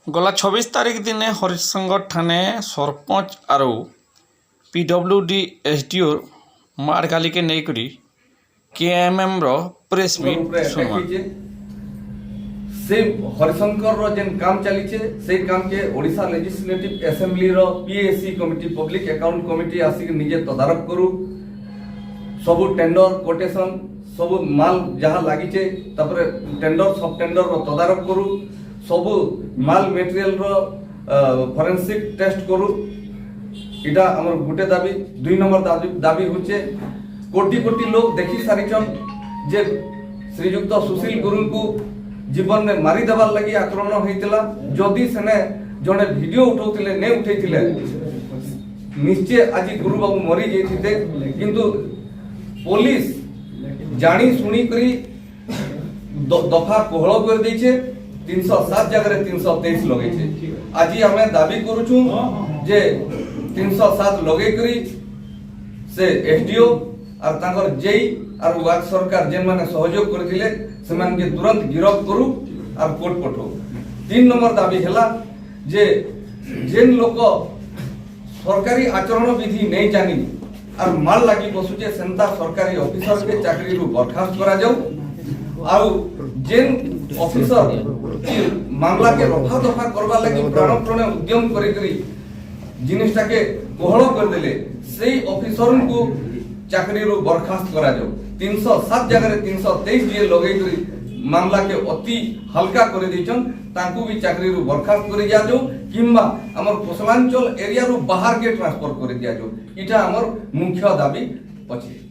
गला 26 तारीख दिन हरिशंकर ठाणे सरपंच आरो PWD SDO मार गाली के नहींकरी KMM रो प्रेस मीट सुनवा से हरिशंकर रो जेन काम चली छे से काम के ओडिशा लेजिस्लेटिव असेंबली रो PAC committee public account committee आसी निजे तदारक करू सब टेंडर कोटेशन सब माल जहाँ लगी छे तापर टेंडर सब टेंडर रो तदारक करू सब माल मटेरियल रो फॉरेंसिक टेस्ट करू इटा हमर गुटे दाबी 2 नंबर दाबी होचे कोटी कोटी लोग देखि सारिचन जे श्रीयुक्त सुशील गुरु को जीवन में मारी देवार लगी आक्रमण होइतिला जदि सेने जने वीडियो उठाउतिले नै उठैतिले निश्चय आज गुरु बाबू मरी जेथिते किंतु पुलिस जानी सुनी करी दफा कोहଳ कर दैछे 307 जगह 323 लगे छे आज हमें दाबी करूछु जे 307 लगे करी से एसडीओ और तांकर जेई और वाक सरकार जेन माने सहयोग करथिले सेमान के तुरंत गिरफ्त करू और कोर्ट पठो 3 नंबर दाबी हला जे जेन लोक सरकारी आचरण विधि नहीं जानी और माल लगी बसुचे सेंता सरकारी ऑफिसर के चाकरी रु बर्खास्त करा जाऊ आउ जेन ऑफिसर मामला के रफा दफा करबा लगी प्राणपणे उद्यम करी करी जिनिसटा के कोहଳ कर देले सेई ऑफिसर को चाकरी रु बर्खास्त करा जाऊ 307 जगह 323 जे लगै करी मामला के अति हल्का कर दैछन तांकू भी चाकरी रु बर्खास्त करि जा जाऊ किंबा हमर कोसलांचल एरिया रु बाहर के ट्रांसफर कर दिया जाऊ इटा हमर मुख्य दाबी अछि।